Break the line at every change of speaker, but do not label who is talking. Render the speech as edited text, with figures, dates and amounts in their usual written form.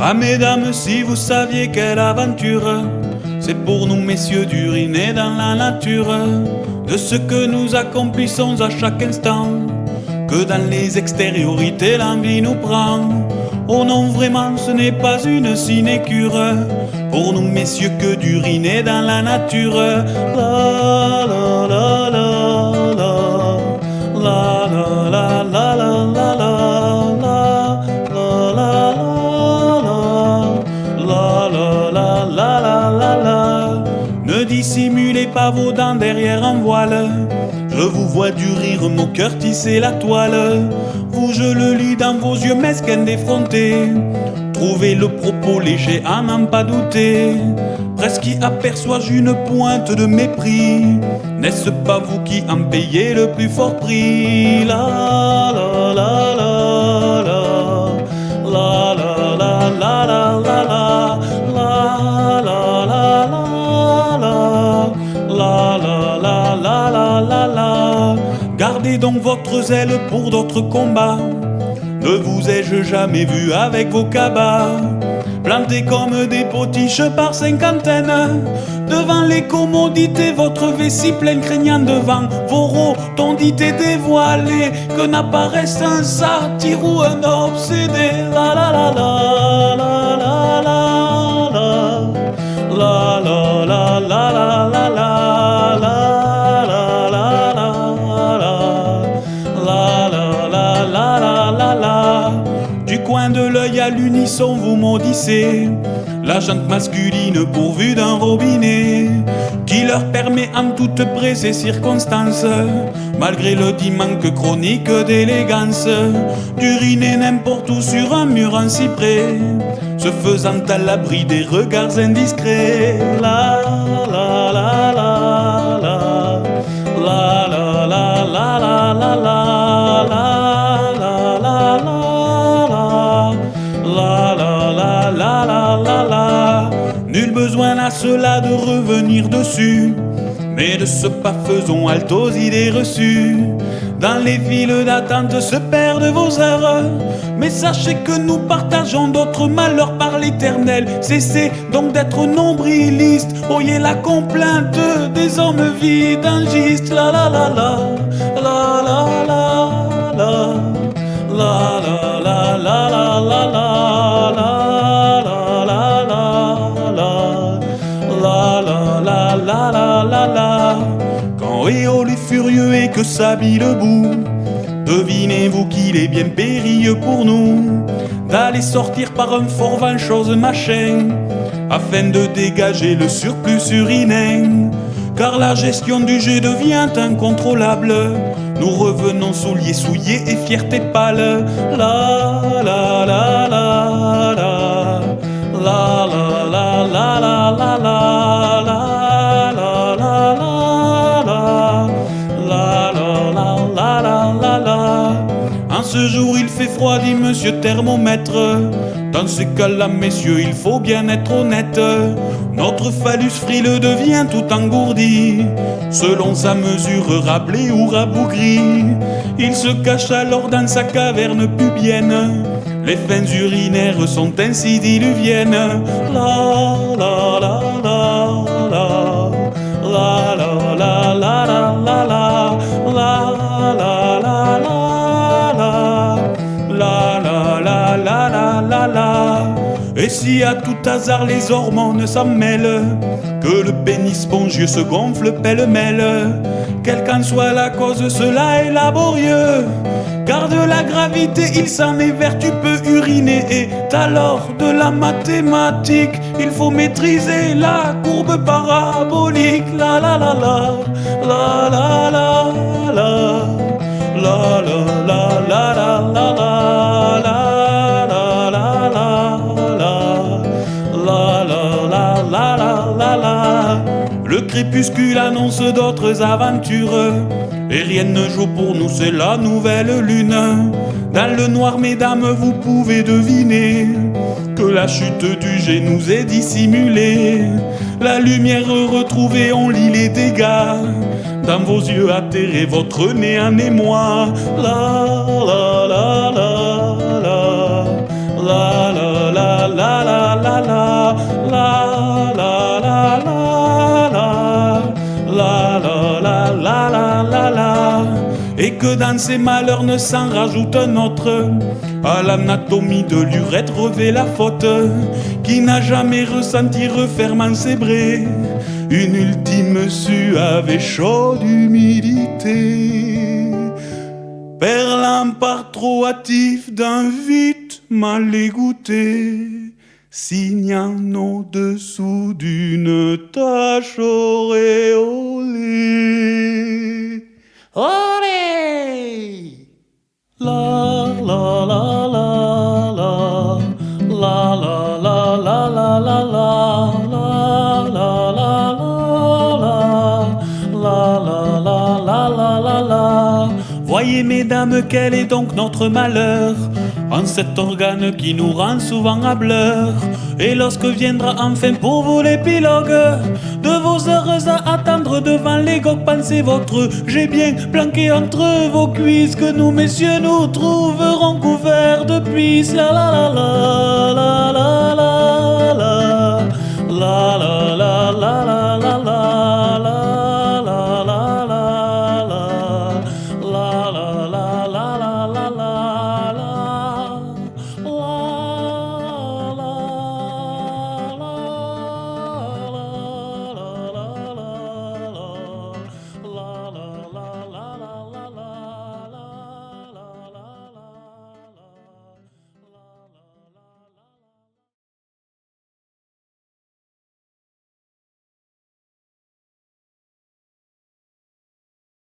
Ah mesdames, si vous saviez quelle aventure c'est pour nous messieurs d'uriner dans la nature, de ce que nous accomplissons à chaque instant, que dans les extériorités l'envie nous prend. Oh non, vraiment ce n'est pas une sinécure, pour nous messieurs que d'uriner dans la nature. La la la la la la la la la la la. Ne dissimulez pas vos dents derrière un voile, je vous vois du rire, mon cœur tisser la toile. Vous, je le lis dans vos yeux mesquins défrontés, trouvez le propos léger à n'en pas douter. Presque y aperçois-je une pointe de mépris, n'est-ce pas vous qui en payez le plus fort prix? La la la la la la la la la la la la. Gardez donc votre zèle pour d'autres combats, ne vous ai-je jamais vu avec vos cabas plantés comme des potiches par cinquantaines devant les commodités, votre vessie pleine craignant devant vos rotondités dévoilées, que n'apparaisse un satire ou un obsédé. La la la la la la la la la la la la la la. Du coin de l'œil à l'unisson vous maudissez la jante masculine pourvue d'un robinet qui leur permet en toute presse et circonstance, malgré le dit manque chronique d'élégance, d'uriner n'importe où sur un mur en cyprès, se faisant à l'abri des regards indiscrets. La la la la la la la la la la la la. Nul besoin à cela de revenir dessus, mais de ce pas faisons halte aux idées reçues. Dans les files d'attente se perdent vos heures, mais sachez que nous partageons d'autres malheurs par l'éternel. Cessez donc d'être nombrilistes, oyez la complainte des hommes vidangistes. La la la la la la la la la la la la la la la. Quand Éole est furieux et que s'habille le bout, devinez-vous qu'il est bien périlleux pour nous d'aller sortir par un fort vent chose machin, afin de dégager le surplus urinain. Car la gestion du jet devient incontrôlable, nous revenons souliers souillés et fierté pâle. La la la la la la la la la la la la. En ce jour il fait froid, dit monsieur thermomètre. Dans ces cas-là, messieurs, il faut bien être honnête. Notre phallus frileux devient tout engourdi, selon sa mesure rablée ou rabougrie. Il se cache alors dans sa caverne pubienne, les fins urinaires sont ainsi diluviennes. La la la la la la la la la la la la la la la. Et si à tout hasard les hormones s'en mêlent, que le pénis spongieux se gonfle pêle-mêle, quelle qu'en soit la cause, cela est laborieux, car de la gravité il s'en est vertu peu uriner est alors de la mathématique. Il faut maîtriser la courbe parabolique. La la la la la la la la la la la la la la. Le crépuscule annonce d'autres aventures, et rien ne joue pour nous, c'est la nouvelle lune. Dans le noir, mesdames, vous pouvez deviner que la chute du jet nous est dissimulée. La lumière retrouvée, on lit les dégâts. Dans vos yeux atterrés, votre nez en émoi. La la la la la la la la. la la la la la la la la la la la la, et que dans ces malheurs ne s'en rajoute un autre. À l'anatomie de l'urètre revêt la faute, qui n'a jamais ressenti refermant ses brais une ultime suave et chaude humidité, perlant par trop hâtif d'un vite mal égoutté, signant au-dessous d'une tache auréolée. Olé! La la la la la la la la la la la la. Voyez mesdames, quel est donc notre malheur, en cet organe qui nous rend souvent hâbleurs. Et lorsque viendra enfin pour vous l'épilogue de vos heures à attendre devant les gogues, pensez votre j'ai bien planqué entre vos cuisses, que nous messieurs nous trouverons couverts de puces. La la la la la la la la la la la la la la. La la la la